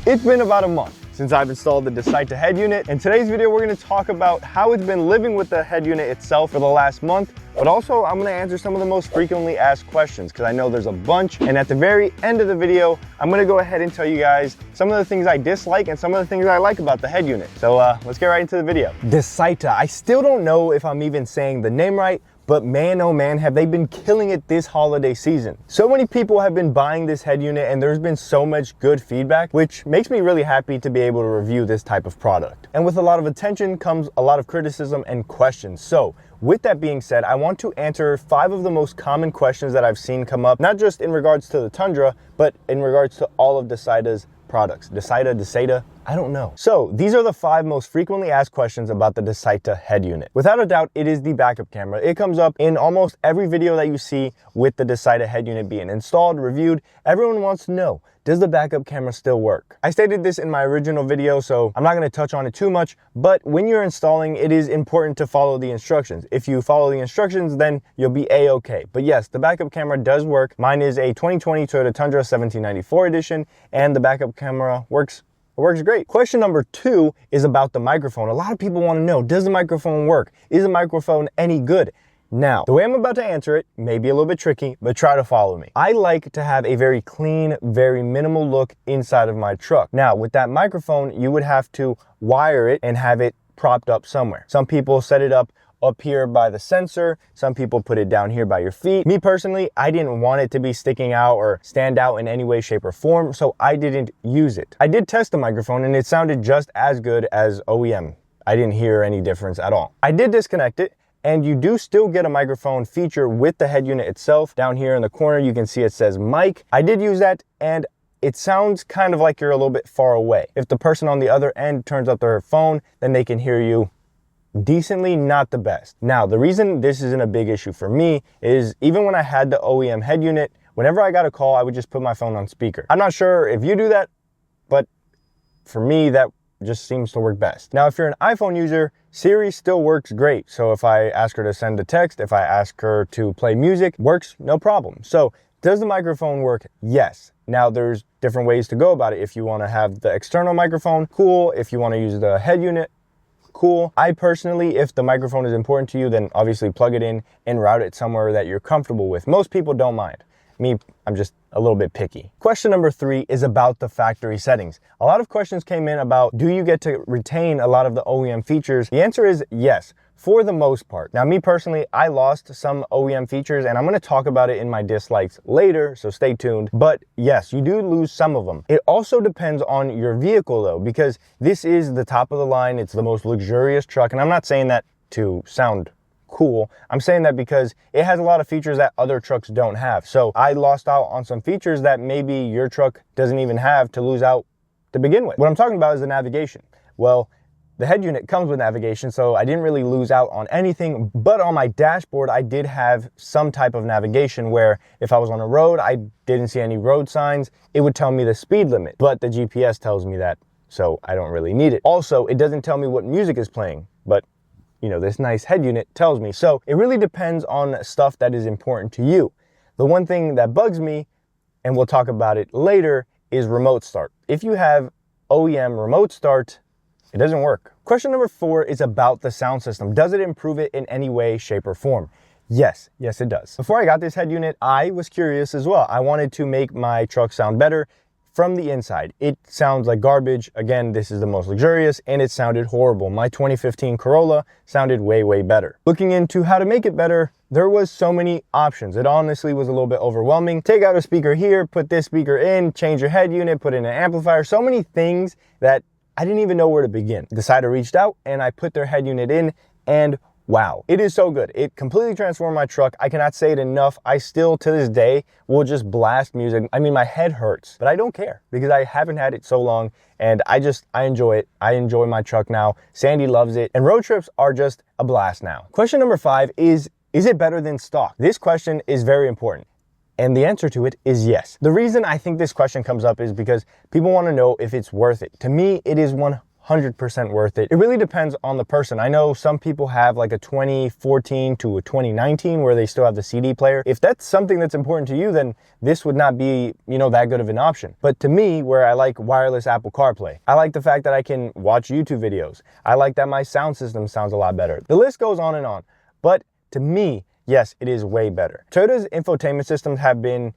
It's been about a month since I've installed the DASAITA head unit. In today's video, we're gonna talk about how it's been living with the head unit itself for the last month, but also I'm gonna answer some of the most frequently asked questions because I know there's a bunch. And at the very end of the video, I'm gonna go ahead and tell you guys some of the things I dislike and some of the things I like about the head unit. So let's get right into the video. DASAITA, I still don't know if I'm even saying the name right, but man, oh man, have they been killing it this holiday season. So many people have been buying this head unit and there's been so much good feedback, which makes me really happy to be able to review this type of product. And with a lot of attention comes a lot of criticism and questions. So with that being said, I want to answer 5 of the most common questions that I've seen come up, not just in regards to the Tundra, but in regards to all of DASAITA's products. DASAITA, I don't know. So these are the 5 most frequently asked questions about the DASAITA head unit. Without a doubt, it is the backup camera. It comes up in almost every video that you see with the DASAITA head unit being installed, reviewed. Everyone wants to know, does the backup camera still work? I stated this in my original video, so I'm not gonna touch on it too much, but when you're installing, it is important to follow the instructions. If you follow the instructions, then you'll be A-okay. But yes, the backup camera does work. Mine is a 2020 Toyota Tundra 1794 edition, and the backup camera works. It works great. Question number 2 is about the microphone. A lot of people want to know, does the microphone work? Is the microphone any good? Now, the way I'm about to answer it may be a little bit tricky, but try to follow me. I like to have a very clean, very minimal look inside of my truck. Now, with that microphone, you would have to wire it and have it propped up somewhere. Some people set it up here by the sensor. Some people put it down here by your feet. Me personally, I didn't want it to be sticking out or stand out in any way, shape, or form, so I didn't use it. I did test the microphone and it sounded just as good as OEM. I didn't hear any difference at all. I did disconnect it, and you do still get a microphone feature with the head unit itself. Down here in the corner, you can see it says mic. I did use that, and it sounds kind of like you're a little bit far away. If the person on the other end turns up their phone, then they can hear you decently, not the best. Now, the reason this isn't a big issue for me is even when I had the OEM head unit, whenever I got a call, I would just put my phone on speaker. I'm not sure if you do that, but for me, that just seems to work best. Now, if you're an iPhone user, Siri still works great. So if I ask her to send a text, if I ask her to play music, works no problem. So does the microphone work? Yes. Now there's different ways to go about it. If you want to have the external microphone, cool. If you want to use the head unit, cool. I personally, if the microphone is important to you, then obviously plug it in and route it somewhere that you're comfortable with. Most people don't mind. Me, I'm just a little bit picky. Question number 3 is about the factory settings. A lot of questions came in about, do you get to retain a lot of the OEM features? The answer is yes, for the most part. Now, me personally, I lost some OEM features and I'm gonna talk about it in my dislikes later, so stay tuned. But yes, you do lose some of them. It also depends on your vehicle though, because this is the top of the line. It's the most luxurious truck. And I'm not saying that to sound cool. I'm saying that because it has a lot of features that other trucks don't have. So I lost out on some features that maybe your truck doesn't even have to lose out to begin with. What I'm talking about is the navigation. Well, the head unit comes with navigation, so I didn't really lose out on anything, but on my dashboard, I did have some type of navigation where if I was on a road, I didn't see any road signs, it would tell me the speed limit, but the GPS tells me that, so I don't really need it. Also, it doesn't tell me what music is playing, but you know, this nice head unit tells me. So it really depends on stuff that is important to you. The one thing that bugs me, and we'll talk about it later, is remote start. If you have OEM remote start, it doesn't work. Question number 4 is about the sound system. Does it improve it in any way, shape, or form? Yes, it does. Before I got this head unit, I was curious as well. I wanted to make my truck sound better from the inside. It sounds like garbage. Again, this is the most luxurious and it sounded horrible. My 2015 Corolla sounded way better. Looking into how to make it better, there was so many options. It honestly was a little bit overwhelming. Take out a speaker here, put this speaker in, change your head unit, put in an amplifier. So many things that I didn't even know where to begin. DASAITA reached out and I put their head unit in and wow, it is so good. It completely transformed my truck. I cannot say it enough. I still, to this day, will just blast music. I mean, my head hurts, but I don't care because I haven't had it so long and I enjoy it. I enjoy my truck now. Sandy loves it and road trips are just a blast now. Question number 5 is it better than stock? This question is very important. And the answer to it is yes. The reason I think this question comes up is because people want to know if it's worth it. To me, it is 100% worth it. It really depends on the person. I know some people have like a 2014 to a 2019 where they still have the CD player. If that's something that's important to you, then this would not be, that good of an option. But to me, where I like wireless Apple CarPlay, I like the fact that I can watch YouTube videos. I like that my sound system sounds a lot better. The list goes on and on. But to me, yes, it is way better. Toyota's infotainment systems have been,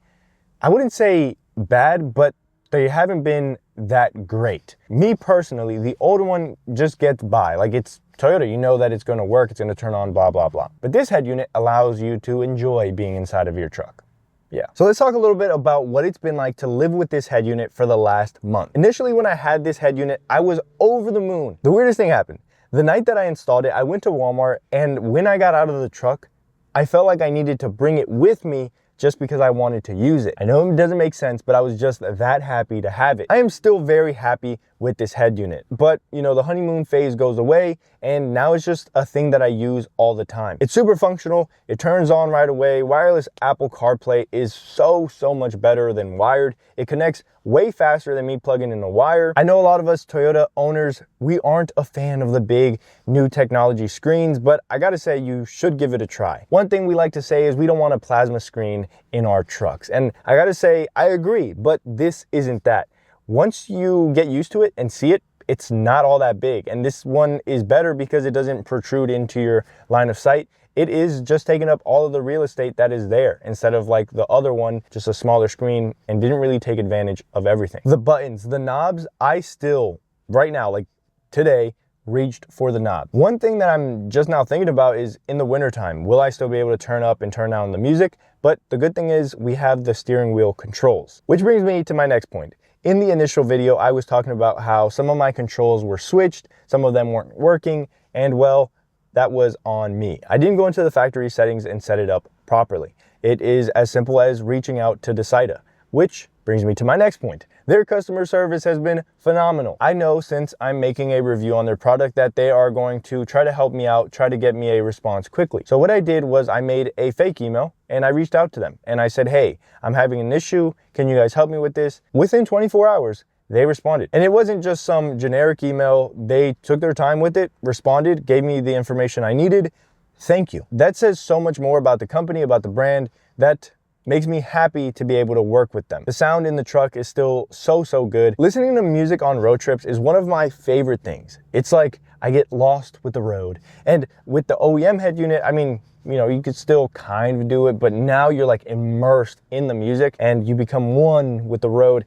I wouldn't say bad, but they haven't been that great. Me personally, the older one just gets by. Like, it's Toyota, you know that it's gonna work, it's gonna turn on, blah, blah, blah. But this head unit allows you to enjoy being inside of your truck. Yeah. So let's talk a little bit about what it's been like to live with this head unit for the last month. Initially, when I had this head unit, I was over the moon. The weirdest thing happened. The night that I installed it, I went to Walmart, and when I got out of the truck, I felt like I needed to bring it with me just because I wanted to use it. I know it doesn't make sense, but I was just that happy to have it. I am still very happy with this head unit, but the honeymoon phase goes away, and now it's just a thing that I use all the time. It's super functional, it turns on right away. Wireless Apple CarPlay is so much better than wired. It connects way faster than me plugging in a wire. I know a lot of us Toyota owners, we aren't a fan of the big new technology screens, but I gotta say, you should give it a try. One thing we like to say is we don't want a plasma screen in our trucks. And I gotta say, I agree, but this isn't that. Once you get used to it and see it, it's not all that big. And this one is better because it doesn't protrude into your line of sight. It is just taking up all of the real estate that is there, instead of like the other one, just a smaller screen, and didn't really take advantage of everything. The buttons, the knobs, I still, right now, like today, reached for the knob. One thing that I'm just now thinking about is in the wintertime, will I still be able to turn up and turn down the music? But the good thing is we have the steering wheel controls, which brings me to my next point. In the initial video, I was talking about how some of my controls were switched, some of them weren't working, and well, that was on me. I didn't go into the factory settings and set it up properly. It is as simple as reaching out to DASAITA, which brings me to my next point. Their customer service has been phenomenal. I know since I'm making a review on their product that they are going to try to help me out, try to get me a response quickly. So what I did was I made a fake email and I reached out to them and I said, hey, I'm having an issue. Can you guys help me with this? Within 24 hours, they responded. And it wasn't just some generic email. They took their time with it, responded, gave me the information I needed. Thank you. That says so much more about the company, about the brand, that makes me happy to be able to work with them. The sound in the truck is still so good. Listening to music on road trips is one of my favorite things. It's like I get lost with the road. And with the OEM head unit, I mean, you could still kind of do it, but now you're like immersed in the music and you become one with the road.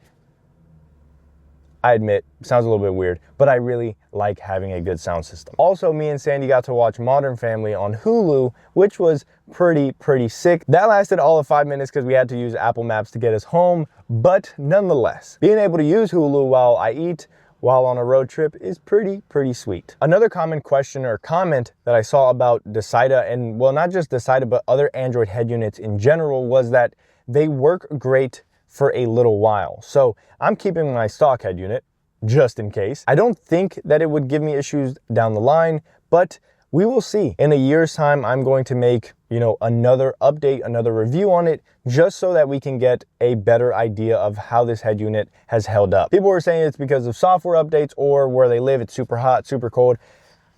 I admit, sounds a little bit weird, but I really like having a good sound system. Also, me and Sandy got to watch Modern Family on Hulu, which was pretty sick. That lasted all of 5 minutes because we had to use Apple Maps to get us home, but nonetheless, being able to use Hulu while I eat, while on a road trip is pretty sweet. Another common question or comment that I saw about DASAITA, and well, not just DASAITA, but other Android head units in general, was that they work great for a little while. So I'm keeping my stock head unit just in case. I don't think that it would give me issues down the line, but we will see. In a year's time, I'm going to make, another update, another review on it, just so that we can get a better idea of how this head unit has held up. People were saying it's because of software updates or where they live, it's super hot, super cold.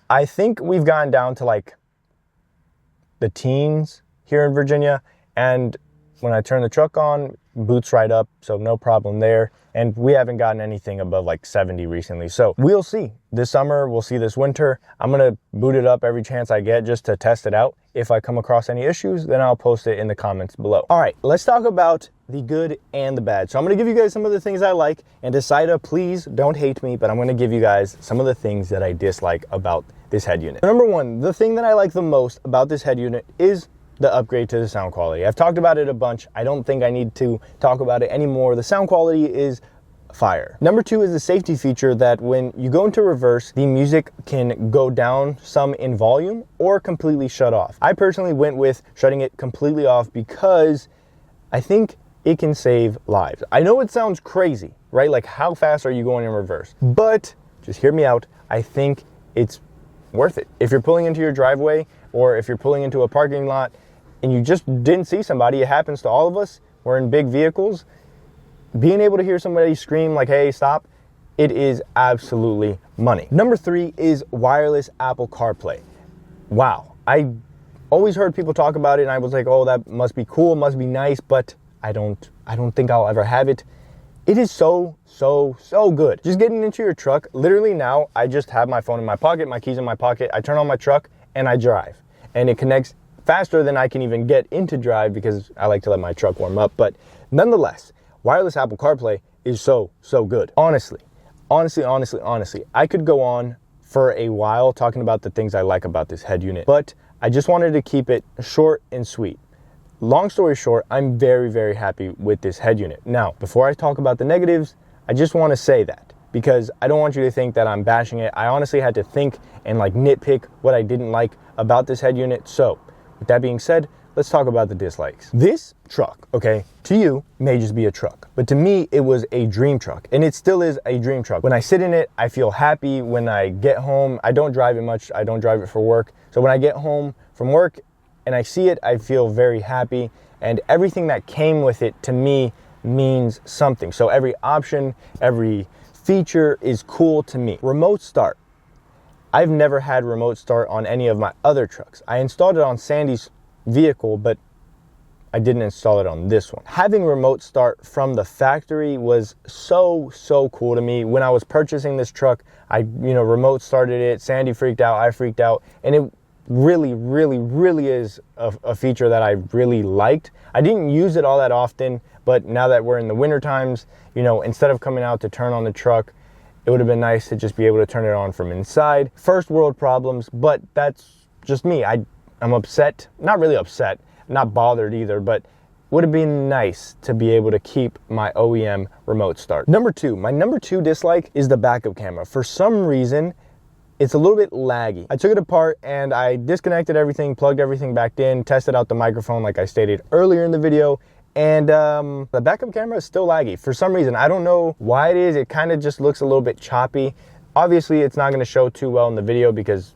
I think we've gotten down to like the teens here in Virginia, and when I turn the truck on, boots right up, so no problem there. And we haven't gotten anything above like 70 recently. So we'll see. This summer, we'll see this winter. I'm gonna boot it up every chance I get just to test it out. If I come across any issues, then I'll post it in the comments below. All right, let's talk about the good and the bad. So I'm gonna give you guys some of the things I like, and DASAITA, please don't hate me, but I'm gonna give you guys some of the things that I dislike about this head unit. Number one, the thing that I like the most about this head unit is the upgrade to the sound quality. I've talked about it a bunch. I don't think I need to talk about it anymore. The sound quality is fire. Number two is the safety feature that when you go into reverse, the music can go down some in volume or completely shut off. I personally went with shutting it completely off because I think it can save lives. I know it sounds crazy, right? Like, how fast are you going in reverse? But just hear me out. I think it's worth it. If you're pulling into your driveway or if you're pulling into a parking lot and you just didn't see somebody, it happens to all of us, we're in big vehicles, being able to hear somebody scream like, hey, stop, it is absolutely money. Number 3 is wireless Apple CarPlay. Wow, I always heard people talk about it and I was like, oh, that must be cool, must be nice, but I don't think I'll ever have it. It is so good. Just getting into your truck, literally now, I just have my phone in my pocket, my keys in my pocket, I turn on my truck and I drive. And it connects faster than I can even get into drive because I like to let my truck warm up. But nonetheless, wireless Apple CarPlay is so good. Honestly, I could go on for a while talking about the things I like about this head unit, but I just wanted to keep it short and sweet. Long story short, I'm very happy with this head unit. Now, before I talk about the negatives, I just want to say that because I don't want you to think that I'm bashing it. I honestly had to think and like nitpick what I didn't like about this head unit. So with that being said, let's talk about the dislikes. This truck, okay, to you may just be a truck, but to me, it was a dream truck, and it still is a dream truck. When I sit in it, I feel happy. When I get home, I don't drive it much. I don't drive it for work. So when I get home from work and I see it, I feel very happy, and everything that came with it to me means something. So every option, every feature is cool to me. Remote start. I've never had remote start on any of my other trucks. I installed it on Sandy's vehicle, but I didn't install it on this one. Having remote start from the factory was so cool to me. When I was purchasing this truck, I remote started it. Sandy freaked out, I freaked out, and it really is a feature that I really liked. I didn't use it all that often, but now that we're in the winter times, instead of coming out to turn on the truck, it would have been nice to just be able to turn it on from inside. First world problems, but that's just me. I'm upset, not really upset, not bothered either, but would have been nice to be able to keep my OEM remote start. My number two dislike is the backup camera. For some reason, it's a little bit laggy. I took it apart and I disconnected everything, plugged everything back in, tested out the microphone like I stated earlier in the video, and the backup camera is still laggy. For some reason, I don't know why it is. It kind of just looks a little bit choppy. Obviously, it's not gonna show too well in the video because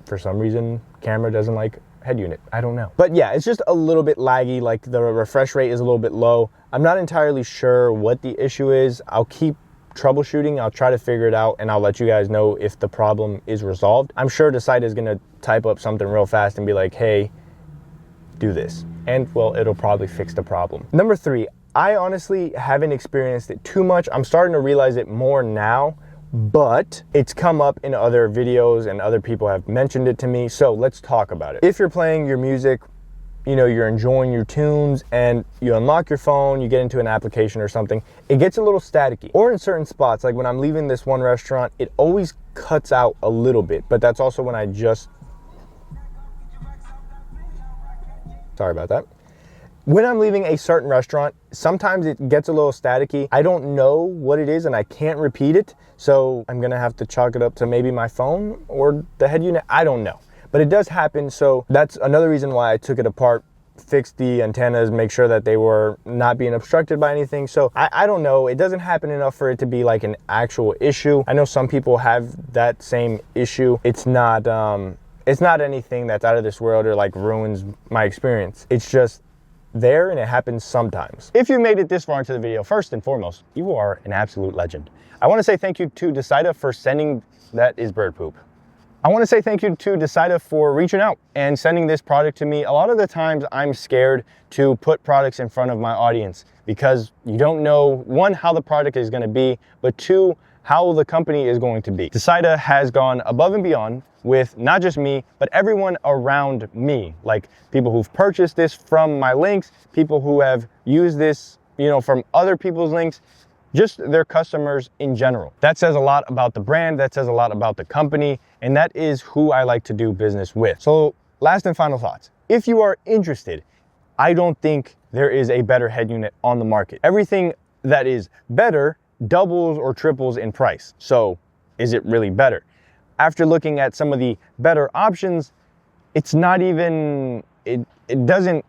for some reason, camera doesn't like head unit. I don't know. But yeah, it's just a little bit laggy, like the refresh rate is a little bit low. I'm not entirely sure what the issue is. I'll keep troubleshooting, I'll try to figure it out, and I'll let you guys know if the problem is resolved. I'm sure DASAITA is gonna type up something real fast and be like, hey, do this. And well, it'll probably fix the problem. Number 3, I honestly haven't experienced it too much. I'm starting to realize it more now, but it's come up in other videos and other people have mentioned it to me. So let's talk about it. If you're playing your music, you're enjoying your tunes and you unlock your phone, you get into an application or something, it gets a little staticky. Or in certain spots, like when I'm leaving this one restaurant, it always cuts out a little bit, but that's also when sorry about that. When I'm leaving a certain restaurant, sometimes it gets a little staticky. I don't know what it is and I can't repeat it. So I'm gonna have to chalk it up to maybe my phone or the head unit. I don't know, but it does happen. So that's another reason why I took it apart, fixed the antennas, make sure that they were not being obstructed by anything. So I don't know. It doesn't happen enough for it to be like an actual issue. I know some people have that same issue. It's not anything that's out of this world or like ruins my experience. It's just there and it happens sometimes. If you made it this far into the video, first and foremost, you are an absolute legend. I want to say thank you to DASAITA for sending, that is bird poop. I want to say thank you to DASAITA for reaching out and sending this product to me. A lot of the times I'm scared to put products in front of my audience because you don't know, one, how the product is going to be, but two, how the company is going to be. DASAITA has gone above and beyond with not just me, but everyone around me, like people who've purchased this from my links, people who have used this, from other people's links, just their customers in general. That says a lot about the brand, that says a lot about the company, and that is who I like to do business with. So last and final thoughts. If you are interested, I don't think there is a better head unit on the market. Everything that is better doubles or triples in price. So is it really better? After looking at some of the better options, it's not even, it doesn't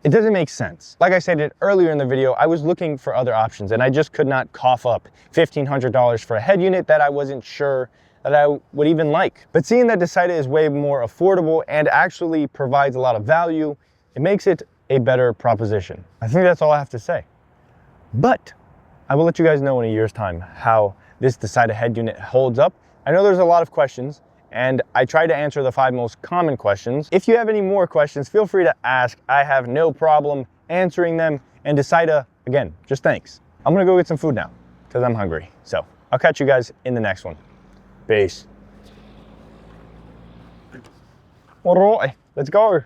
make sense. Like I said earlier in the video, I was looking for other options and I just could not cough up $1,500 for a head unit that I wasn't sure that I would even like. But seeing that DASAITA is way more affordable and actually provides a lot of value, it makes it a better proposition. I think that's all I have to say. But I will let you guys know in a year's time how this DASAITA head unit holds up. I know there's a lot of questions, and I tried to answer the 5 most common questions. If you have any more questions, feel free to ask. I have no problem answering them. And DASAITA, again, just thanks. I'm gonna go get some food now because I'm hungry. So I'll catch you guys in the next one. Peace. All right, let's go.